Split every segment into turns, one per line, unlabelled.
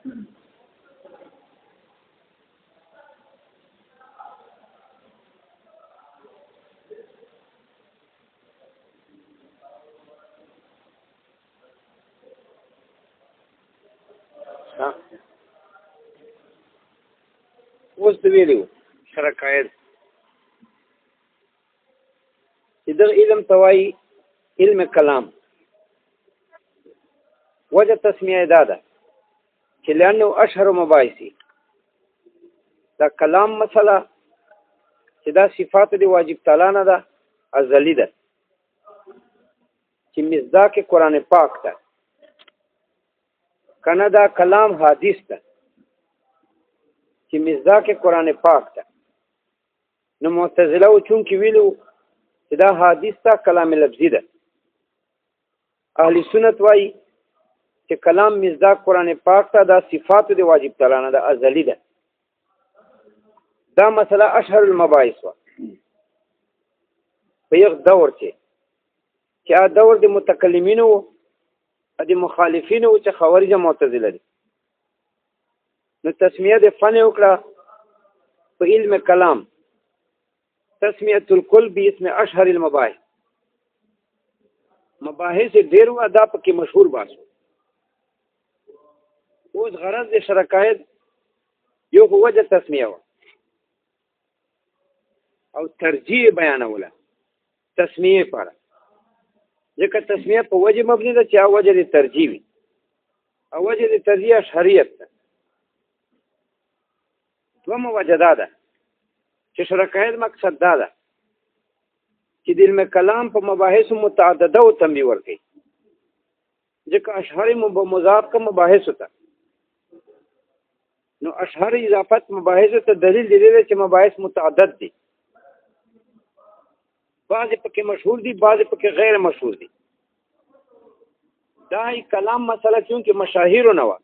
اوس د ویلو شرکایت چې دغه علم ته وایي علم کلام. وجه تسمیه دا ده چې لأنه اشهر مباحثي دا کلام مسله چې دا صفات دی واجب تعالی نه ده، ازلی ده، چې مصداق قرآن پاک ده کنه دا کلام حدیث ده چې مصداق قرآن پاک ده. نو معتزله و چون کې ویلو چې دا حدیث ده کلام لفظي ده. اهل سنت وایي چې کلام مصداق قرآن پاک ته دا صفات دی واجب تعالی نه ده، ازلی ده. دا مسله اشهر المباحث و په یو دور چې ا دور د متکلمینو او د مخالفینو چې خوارج معتزله دي. نو تسمیه د فن وکړه په علم کلام، تسمیه الکل باسم اشهر المباحث. مباحث ډیرو ادا پکې مشهور باسو. اوس غرض د شرکایت یو وجه تسمیه و او ترجیح بیانوله تسمیه پر ځکه تسمیه په وجه مبني ده چې وجه د ترجیح وي او وجه د ترجیح شریعت ده. دومره وجه دا ده چې شرکایت مقصد دا ده چې د علم کلام په مباحث متعدده او تنبیه ورکړي، ځکه اشهر مضاف کا مباحث ہوتا. نو اشهر اضافت مباحث ته دلیل دی چې مباحث متعدد دي، بعض پکې مشهور دي، بعض پکې غیر مشهور دي. دا کلام مسله چونکه مشاهیر نه و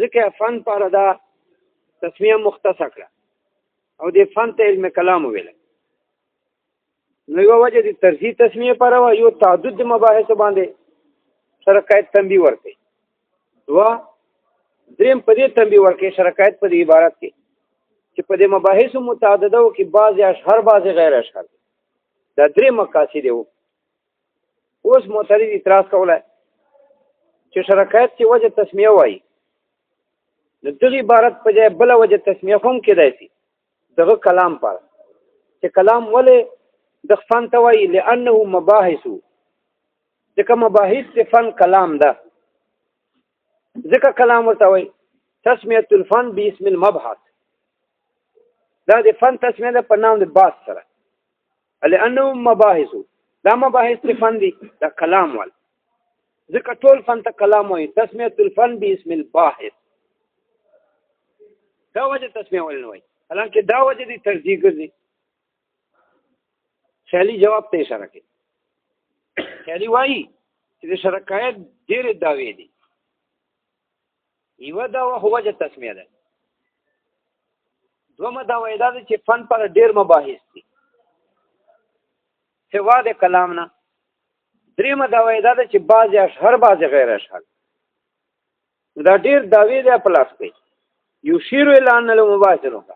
ځکه فن پر دا تسمیه مختصر کړه او د فن ته علم کلام ویل. نو یو وجه د ترجیح تسمیه پر و یو تعدد مباحث باندې شرکایت تنبیه ورکړي. دوا دریم په دې تنبیه ورکړي شرکایت په دې عبارت کې چې په دې مباحث متعدده او کې بعض اشهر بعض غیر اشهر دا درې مقاصد وو. اوس معترض اعتراض کوله چې شرکایت چې وجه تسمیه وایي نو دغه عبارت په ځای بل وجه تسمیه هم کېدای شي دغه کلام پر چې کلام ولې د فن ته وایي لأنه مباحث، ځکه مباحث د فن کلام ده، ځکه کلام ورته وایي تسمیه الفن باسم المبحث. دا د فن تسمیه ده په نام د باس سره، لأنه مباحث دا مباحث د فن دي دا کلام وال، ځکه ټول فن ته کلام وایي تسمیه الفن باسم الباحث. دا وجه تسمیه ول نه وایي، حالانکه دا وجه دي ترجیح ګرځي. خیالي جواب ته اشاره کوي. خیالي وایي چې د شرکایت ډېرې دعوې دي. یوه دعوه خو وجه تسمیه ده، دومره دعوه دا ده چې فن پر ډېر مباحث دي سوا د کلام نه. دریمه دعوه دا ده چې بعض اشهر بعض غیر اشهر. دا ډېر دعوې ده په لاس کې. یشیر الی ان المباحث کا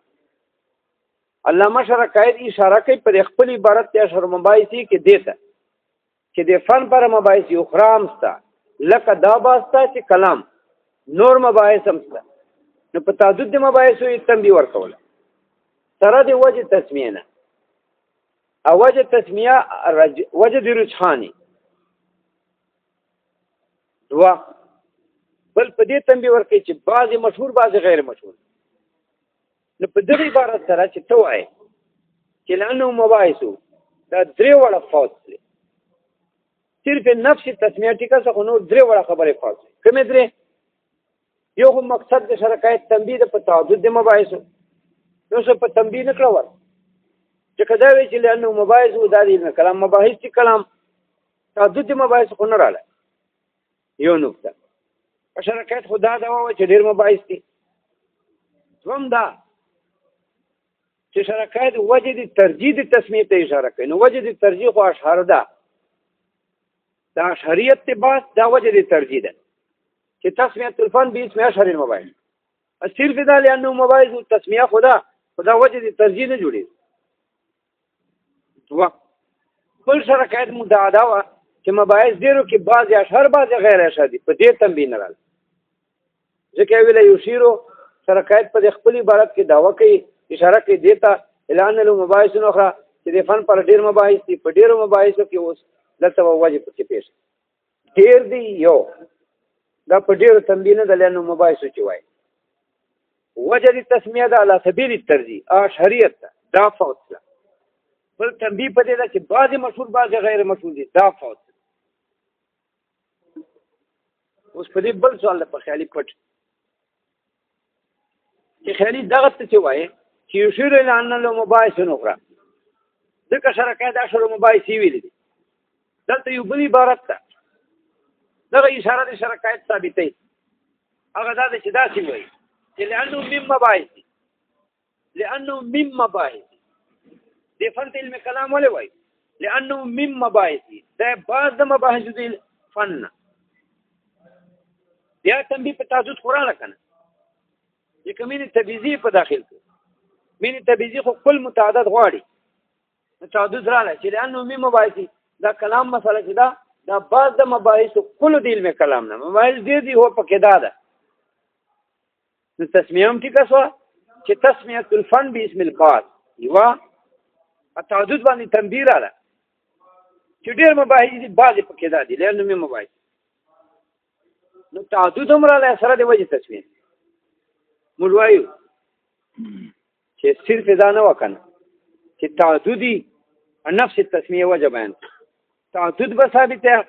علامه شرکایت اشاره کوي پر خپل عبارت ته اشهر مباحث کې دیته چې د فن پر مباحث یو خرام ستا لکه دا باستا چې کلام نور مباحث هم ستا. نو په تعدد د مباحثو یې تنبیه ورکوله سره د وجه تسمیه نه. او وجه تسمیه وجه د رجحاني دوا بل په دې تنبیه ورکوي چې بعضې مشهور بعضې غیر مشهور. نو په دغه عبارت سره چې ته وایې چې لأنه مباحثو دا درې وړه فوت دی، صرف نفس تسمیه ټیکه څه خو نور درې وړه خبرې فوت دی. کومې درې؟ یو خو مقصد د شرکایت تنبیه ده په تعدد د مباحثو، نو څه په تنبیه نه کړه ور چې که دا وایي چې لأنه مباحثو دا دی نه کلام مباحث دي، کلام تعدد د مباحث خو نه راغله. یو نقطه شرکایت خو دا دوا وایي چې ډېر مباحث دي. دوم دا چې شرکایت وجه د ترجیح د تسمیه ته اشاره کوي. نو وجه د ترجیح خو اشهر ده، دا شریعت ته باس دا وجه د ترجیح ده. چې تسمیه الفن باسم اشهر المباحث صرف دا لانه مباحث تسمیه خدا وجه دي ترجیح نه جوړي دوا بل سره قاعده مدعا دا وا چې مباحث ډیرو کې بعض اشهر بعض غیر اشهر دي په دې تنبیه نه راځي ځکه ویل یشیرو سره قاعده په خپل عبارت کې داوا کوي اشاره کوي دیتا اعلان له مباحث اخرى چې د فن پر ډیر مباحث دي په ډیرو مباحثو کې اوس دلته واجب کې پیش ډیر دی یو دا په ډیرو تنبیه نه د لانه مباحث چې وای وجه دي تسمیه ده على سبیل الترجیح شریعت دا فوت بل تنبیه په دې ده چې بعضی مشهور بعضی غیر مشهور دي دا فوت اوس په دې بل سوال په خیالي پټ چې خیالي دغه څه چې وای چې یشیر اعلان له مباحث اخرى ځکه شرکت اشهر مباحث ویل دي دلته یو بل عبارت ده دغه اشاره د شرکت ثابتې هغه دا چې داسې وایي چې لانه مم مباحث د فن علم کلام ولې وایي لانه مم مباحث دا بعض د مباحث د فن بیا تنبیه په تعدد قران کنه چې کمینه تبیزی په داخل کې مینه تبیزی خو کل متعدد غواړي تعدد رااله چې لانه مم مباحث دا کلام مسله چې دا بعض د مباحث کل د علم کلام نه مباحث دې دي هو پکې دا ده نو تسمیه هم ټیکه شوه چې تسمیه الفن باسم البعض یوه تعدد باندې تنبیه رااله چې ډېر مباحث دي بعضې پکې دا دي لانه مې مباحث نو تعدد هم رااله سره د وجې تسمیه موږ وایو چې صرف دا نه وکنه چې تعددي نفس التسمیه وجه بیان تعدد به ثابته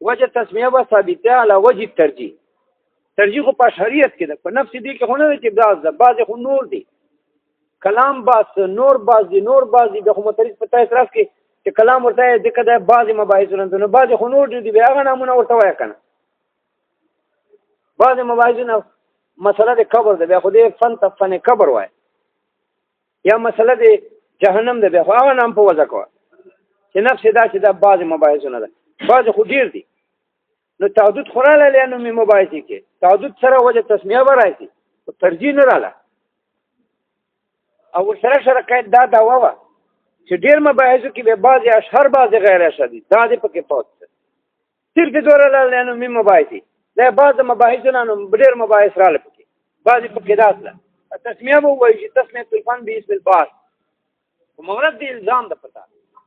وجه تسمیه به ثابته على وجه الترجیح ترجیح خو په شریعت کې ده په نفس دي کې خو نه چې بعض ده بعض خو نور دي کلام باز نور باز دي د خو مترجم په اعتراف کې چې کلام ورته ځکه ده بعض مباحث نه بعض خو نور دي بیا هغه نمونه ورته وای کنه بعض مباحث نه مسله د قبر ده بیا خو دې فن قبر وای یا مسله د جهنم ده بیا خو هغه نام په وځه کوه چې نفس دا چې دا بعض مباحث نه ده بعض خو ډیر دي نو تعدد خراله لانه می مباحث کې تعدد سره وجه تسمیه ورایي ترجیح نه رااله او سره قید دا داوا وا چې ډیر مباحث کې به بعض اشهر بعض غیر اشهر دي دا دې پکې پوت صرف دوره لانه می مباحث دا بعض مباحث نه نو ډیر مباحث رااله پکې بعض پکې داسله تسمیه وو وایي چې تسمیه الفن باسم البعض ومغرض دې الزام ده پتا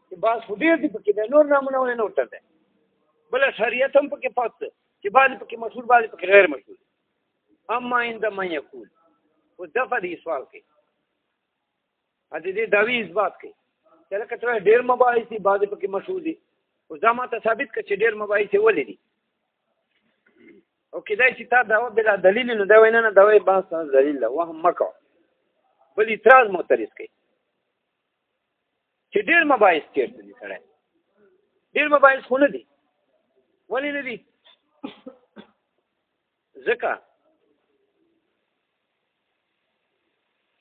چې بعض ډیر دي پکې نور نامونه نه وټر ده بل شریعت هم پکې پات چې بعض پکې مشهور بعض پکې غیر مشهور اما عند من یقول او دغه دې سوال کوي ا دې داوی اثبات کوي چې لکه ډیر مباحث دي بعض پکې مشهور دي او ځما ته ثابت کړي چې ډیر مباحث ولې دي او کله چې تا دا بلا دلیل نو دا وینا نه دا وی باس دلیل له وهم مکو بل اعتراض معترض کوي چې ډیر مباحث چیرته دي سره ډیر مباحث خو نه دي ولې نه دي ځکه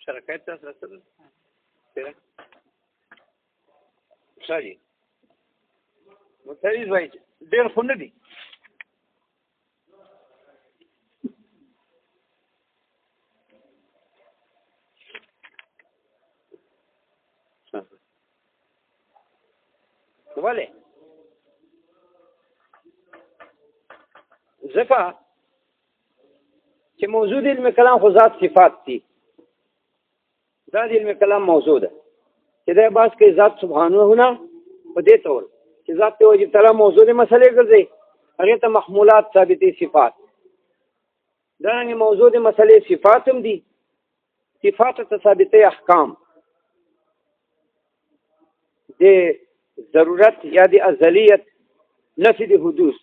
شرکت تاسو سره سره صحیح معترض وایي ډیر خو نه دي ولې ځکه چې موجود علم کلام خو ذات صفات دي دا د علم کلام موضوع ده چې دا باس کې ذات سبحانه هونه په دې تور چې ذات ته واجب تعالی موضوع دي مسلې ګرځي هغه ته محمولات ثابتې صفات دا نه موضوع دي مسلې صفات هم دي صفات ته ثابتې احکام د ضرورت یا د ازلیت نفي د حدوث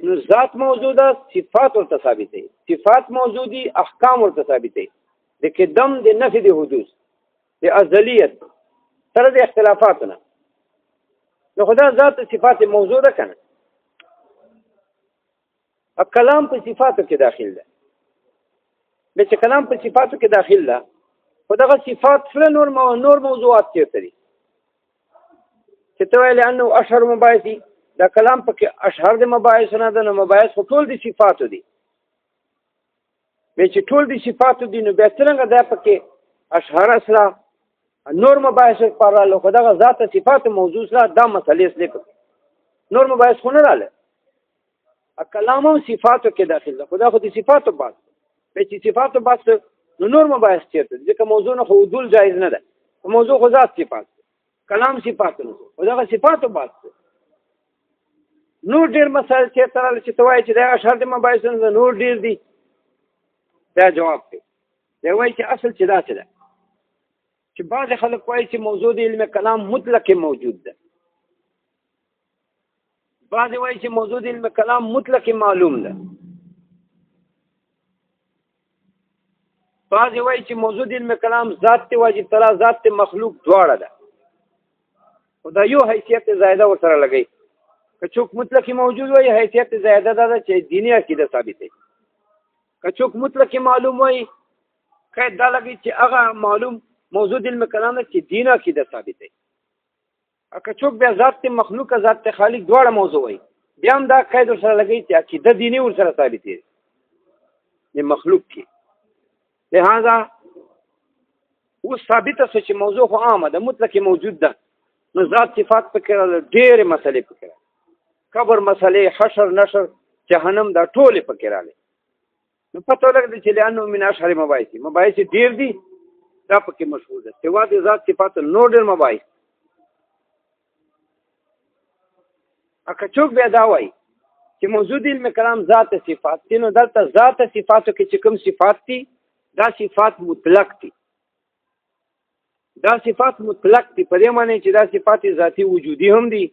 نو ذات موجوده صفات ورته ثابتې صفات موجودي احکام ورته ثابتې د قدم د نفي د حدوث د ازلیت سره د اختلافاتونه نو خدا ذات صفات موجوده کنه کلام په صفاتو کې داخل ده به چې کلام په صفاتو کې داخل ده خدغه صفات سره نور موضوعات چیرته دي چې ته ویل انه اشهر مباحث دا کلام پکې اشهر د مباحث نه ده، نو مباحث خو ټول د صفاتو دي. بیا چې ټول د صفاتو دي نو بیا څرنګه دا پکې اشهر اصلا نور مباحث پر راغله، خو دغه ذات صفات موضوع سره دا مسلې سره نور مباحث خو نه راغله. کلام او صفاتو کې داخل ده، خدا خو د صفاتو بحث. بیا چې صفاتو بحث نو نور مباحث چیرته ځکه موضوع نه خو عدول جایز نه ده، موضوع خو ذات صفات، کلام صفات نه خو دغه صفاتو بحث. نور ډیر مسائل چیرته راغلي چې ته وایې چې دا اشهر د مباحث نه نور ډیر دي، دا جواب دی. دی وایي چې اصل چې داسې ده چې بعض خلک وایي چې موضوع د علم کلام مطلق موجود ده، بعض وایي چې موضوع د علم کلام مطلق معلوم ده، بعض وایي چې موضوع د علم کلام ذات واجب تلا ذات مخلوق دواړه ده. خو دا یو حیثیت زائده ورسره لګي، که څوک مطلق موجود وایي حیثیت زائده ده چې دینی عقیده ثابت دی. که څوک مطلق معلوم وایي قید دا لګي چې هغه معلوم موضوع د علم کلام چې دین عقیده ثابت دی. که څوک بیا ذات مخلوق ذات خالق دواړه موضوع وایي بیا هم دا قید ورسره لګي چې عقیده دینی ورسره ثابت دی د مخلوق کې. لہذا اوس ثابته شو چې موضوع خو عامه ده، مطلق موجود ده، نو ذات صفات پکې راغلي، ډېرې مسلې پکې راغلي، قبر مسلې، حشر نشر، جهنم، دا ټولې پکې راغلي. نو پته ولګېده چې لأنه من اشهر مباحث ډېر دي، دا پکې مشهور ده. سوا د ذات صفات نور ډېر مباحث. که څوک بیا دا وایي چې موجود علم کلام ذات صفات دي، نو دلته ذات صفاتو کې چې کوم صفات دي دا صفات مطلق دي، دا صفات مطلق دي په دې معنی چې دا صفات ذاتی وجودي هم دي،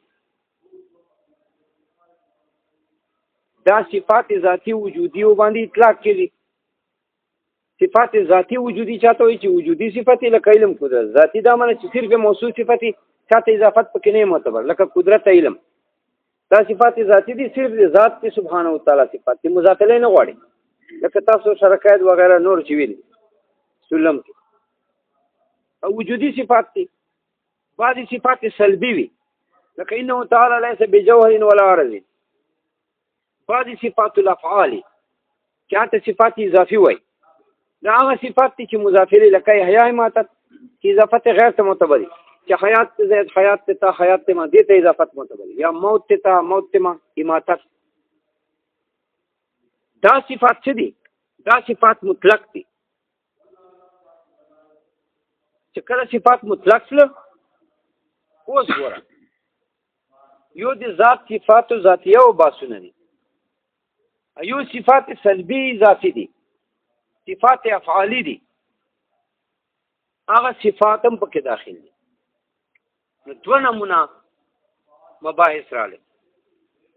دا صفات ذاتی وجودي باندې اطلاق کړي. صفات ذاتی وجودي چاته وایي چې وجودي صفت لکه علم قدرت، ذاتی دا معنی چې صرف موصوف صفت چاته اضافت پکې نه معتبر لکه قدرت علم، دا صفات ذاتی دي، صرف د ذات سبحانه وتعالى صفات دي، مضافه نه غواړي لکه تاسو شرکایت وغیرہ نور چې ویل سلم کې. او وجودي صفات دي، بعضی صفات سلبي وي لکه انه تعالی ليس بجوهر ولا عرض، بعضی صفات الافعال چاته صفات اضافي وي، دا هغه صفات دي چې مضافه لکه حیا ماتت کی اضافت غیر ته معتبر، چې حیات زید حیات ته حیات ته ما دې ته اضافت معتبر، یا موت ته موت ته ما اماتت. دا صفات څه دي؟ دا صفات مطلق دي. چې کله صفات مطلق سره اوس ګوره یو د ذات صفات ذاتیه او باسونه دي، ایو صفات سلبی ذاتی دي، صفات افعالی دي، هغه صفات هم پکې داخل دي. نو دوه نمونه مباحث راغلي،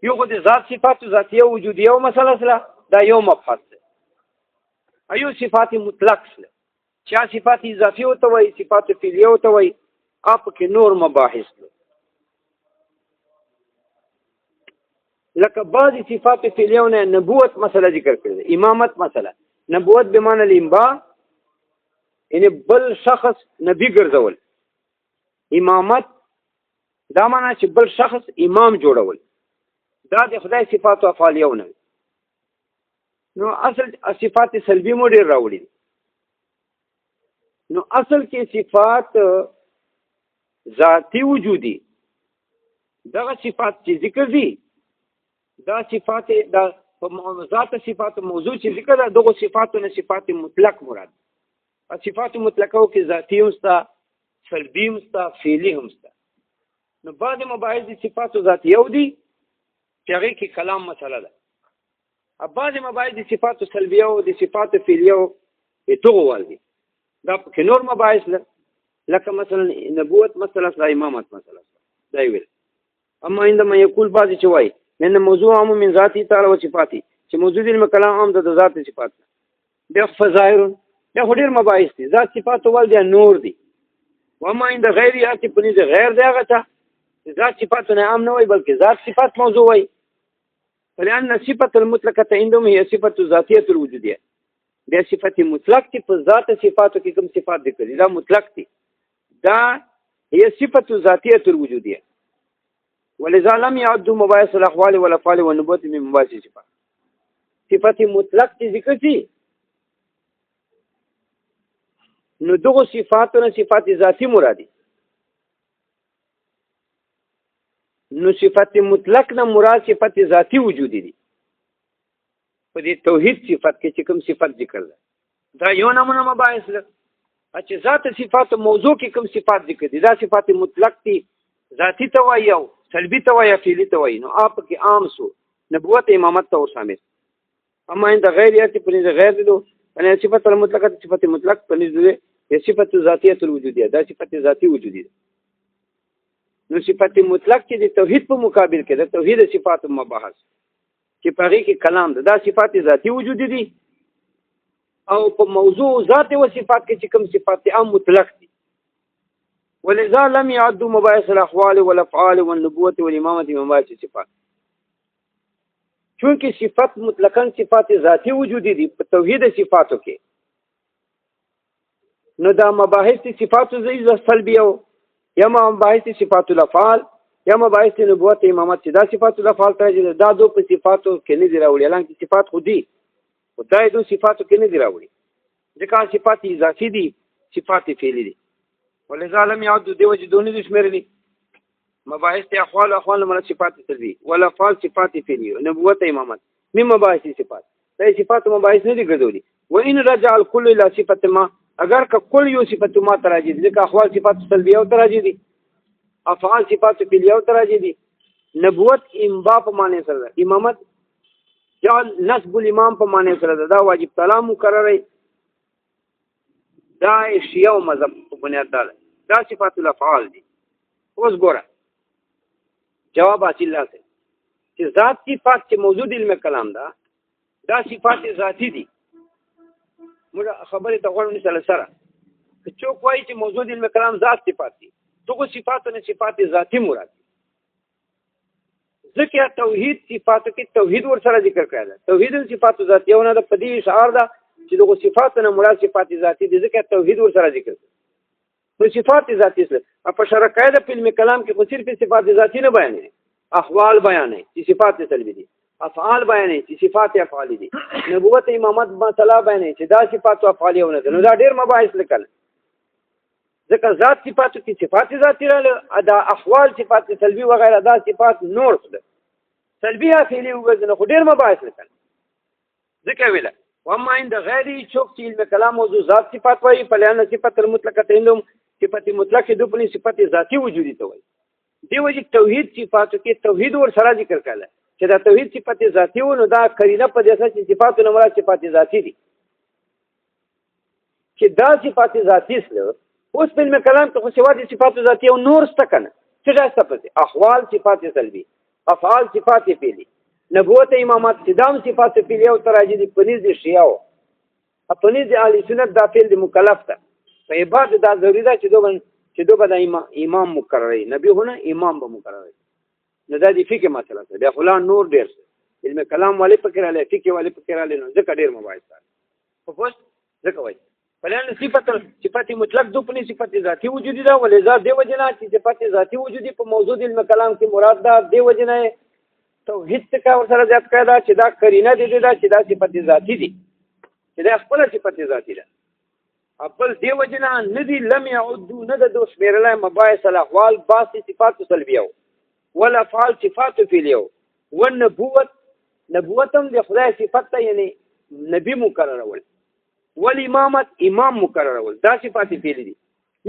یو خو د ذات صفات ذاتیه وجودیه او مسله سره دا یو مبحث دی. ایو صفات مطلق سره چا صفات اضافي ہوتا وای، صفات فعلیه ہوتا وای، آپ کې نور مباحث دي. لکه بعضی صفات فعلیه نه نبوت مسله ذکر کړل، امامت مسله، نبوت به معنی الانباء یعنی بل شخص نبی ګرځول، امامت دا معنی چې بل شخص امام جوړول، دا د خدای صفات او افعالیه نه. نو اصل صفات سلبی مو ډیر راوړي. نو اصل کې صفات ذاتی وجودي دغه صفات چې ذکر دي، دا صفات دا ذات صفات موضوع چې ذکر ده، دغه صفاتونه صفات مطلق مراد. صفات مطلقو کې ذاتی هم ستا، سلبی هم ستا، فعلی هم ستا. نو بعد مباحث دي صفات ذاتیه دي چې هغه کې کلام مسله ده. بعض مباحث دي صفات سلبیه او دي صفات فعلیه دغه ول دي، دا کې نور مباحث لکه مثلا نبوت مسله سره، امامت مسله دا ویل. اما عندما يقول بعض چې وایي لأن موضوع عام من ذاته تعالى وصفاته، چې موجود علم کلام عام د ذات صفات ده فظاهر ده ډېر مباحث دي، ذات صفات ول دي نور دي. واما عند غیر یاتی پنځ غیر دی هغه ته ذات صفات نه عام نه وي بلکې ذات صفات موضوع وي. فلأن صفة المطلقة عندهم هي صفة ذاتية الوجودية، دا صفت مطلق تی په ذات صفاتو کې کوم صفات ذکر دا مطلق تی، دا هي صفة ذاتية الوجودية. ولذا لم يعدوا مباحث الاحوال والافعال والنبوت من مباحث صفات. صفت مطلق تی ذکر تی نو دغه صفاتونه صفات ذاتی مرادی. نو صفت مطلق نه مراد صفت ذاتی وجودی دي. په دې توحید صفت کې چې کوم صفت ذکر ده دا یو نمونه مباحث ده. چې ذات صفات موضوع کې کوم صفات ذکر دي دا صفات مطلق دي، ذاتی ته وایي او سلبي ته وایي فعلی ته وایي. نو آپ کې عام سو نبوت امامت ته شامل. اما عند غیر یاتی پنځ غیر دي ان صفت المطلقه صفت مطلق پنځ دي یا صفت ذاتیه الوجودیه دا صفت ذاتی وجودی ده. نو صفت مطلق چې د توحید په مقابل کې د توحید صفات مباحث چې په هغې کې کلام ده دا صفات ذاتی وجودي دي او په موضوع ذات و صفات کې چې کوم صفات عام مطلق دي. ولذا لم يعدوا مباحث الاحوال والافعال والنبوه والامامه مباحث صفات. چونکه صفات مطلقاً صفات ذاتی وجودي دي په توحید صفاتو کې نو دا مباحث صفات سلبیه یا مباحث صفات الافعال یا مباحث نبوت امامت چې دا صفات الافعال ته چې دا دو په صفاتو کې نه دي راوړي، حالانکه صفات خو دي خو دا دو صفاتو کې نه دي راوړي ځکه صفات اضافي دي صفات فعلي دي. ولذا لم يعدوا دي وجه دونې دي شمېرلي مباحث احوال مراد صفات سلبي والافعال صفات فعلي نبوت امامت من مباحث صفات دا صفات مباحث نه دي ګرځولي. وان رجع الكل الى صفت ما اگر که کل یو صفت ما تراجی دي ځکه احوال صفات سلبیه او تراجی دي افعال صفات فعلیه او تراجی دي. نبوت امبا په معنی سره ده، امامت جعل نسب الامام په معنی سره ده، دا واجب طلا مقرره دا شیعه مذهب په بنیاد دا صفات الافعال دي. اوس ګوره جواب حاصل لاته چې ذات صفات چې موجود علم کلام ده دا صفات ذاتی دي. موږ خبرې ته غوړو نسل سره که څوک وایي چې موجود علم کلام ذات صفات دي دغه صفات نه صفات ذاتی مراد دي. ځکه توحید صفاتو کې توحید ور سره ذکر کړل ده. توحید صفات ذاتیونه د پدې اشعار ده چې دغه صفات نه مراد صفات ذاتی دي ځکه توحید ور سره ذکر کړل. نو صفات ذاتی سره په شرع قاعده په علم کلام کې خو صرف صفات ذاتی نه بیانې، احوال بیانې چې صفات سلبي دي، افعال بیانې چې صفات افعال دي، نبوت امامت مثلا بیانې چې دا صفات او افعال نه دي. نو دا ډېر مباحث لیکل ځکه ذات صفاتو کې صفات ذاتی راغله، دا احوال صفات سلبي وغیرہ دا صفات نور ده سلبي فعلي وګرځنه خو ډېر مباحث لیکل ځکه ویل واما عند غیر چوک چې علم کلام موضوع ذات صفات وایي فلان صفات المطلقه عندهم صفات مطلقه دوپنی صفات ذاتی وجودي ته وایي. دی وجه توحید صفاتو کې توحید ور سره ذکر کړل چې دا توحید صفات ذاتی و نو دا قرینه په دې چې صفات نه مراد صفات ذاتی دي چې دا صفات ذاتی سره اوس په علم کلام کې خو سوا دي صفات ذاتی او نور ست کنه چې دا ست احوال صفات سلبي افعال صفات فعلی نبوت امامت صدام صفات فعلی او تراجی دي پنځ دي شیاو پنځ اهل سنت دا فعل مکلف ده په عبادت دا ضروری ده چې دوی د امام مقرره نبی هونه امام به مقرره نه دا دي فقه مسله ده. بیا فلان نور ډیر علم کلام والی فکر علی فقه والی فکر علی نو ځکه ډیر مباحث ده. خو ځکه وایي فلان صفات مطلق دوپنی صفات ذاتی وجودی ده ولذا دی وجنا چې صفات ذاتی وجودی په موضوع علم کلام کې مراد ده دی وجنا توحید څخه ور سره ځات کړه چې دا قرینه دي دا چې دا صفات ذاتی دي چې دا خپل صفات ذاتی ده خپل دی وجنا ندی لم يعدوا ند د شمیرله مباحث الاحوال باس صفات سلبیه ولا افعال صفات فعلیه والنبوتم د خدای صفات ته یعنی نبی مقرره ول والامامت امام مقرره ول دا صفات فعلی دي.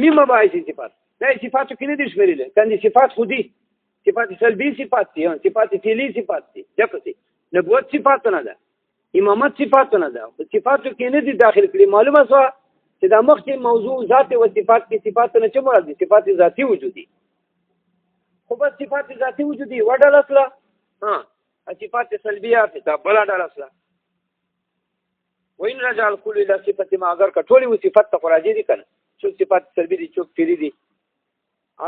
می مباحث صفات دا صفاتو کې نه دي شمیرل کاندي صفات خودي صفات سلبي صفات دي صفات فعلی صفات دي دغه نبوت صفات نه ده امامت صفات نه ده صفاتو کې نه دي داخل کړي. معلومه سو چې دا مخکې موضوع ذات او صفات کې صفات نه چې مراد دي صفات ذاتی وجودي خو بس صفات ذاتی وجودي وډل اصله صفات سلبیه دا بل ډول اصله. وین رجع الكل الى صفت ما اگر کټولي و صفات ته راځي دي کنه شو صفات سلبي دي چوک فعلی دي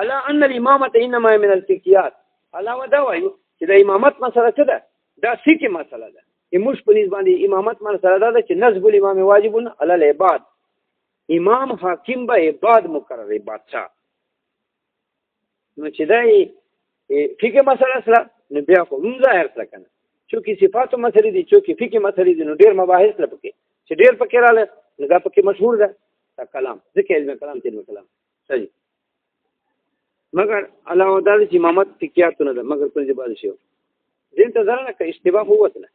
على ان الامامه انما من الفقهيات علاوه دا وایو چې د امامت مسله څه ده دا فقهي مسله ده. موږ په نسبت باندې امامت مسله ده چې نسب الامام واجب على العباد امام حاکم به عباد مقرره بادشاہ نو چې دای فقه مسله سره نو بیا خو هم ظاهر سره کنه چونکې صفاتو مسلې دي چونکې فقه مسلې دي نو ډېر مباحث له پکې چې ډېر پکې رااله نو دا پکې مشهور ده دا کلام ځکه علم کلام علم کلام صحیح مگر علاوه دا چې امامت تکیاتونه ده مگر په دې باندې شو دین ته ځان نه اشتباه هوت نه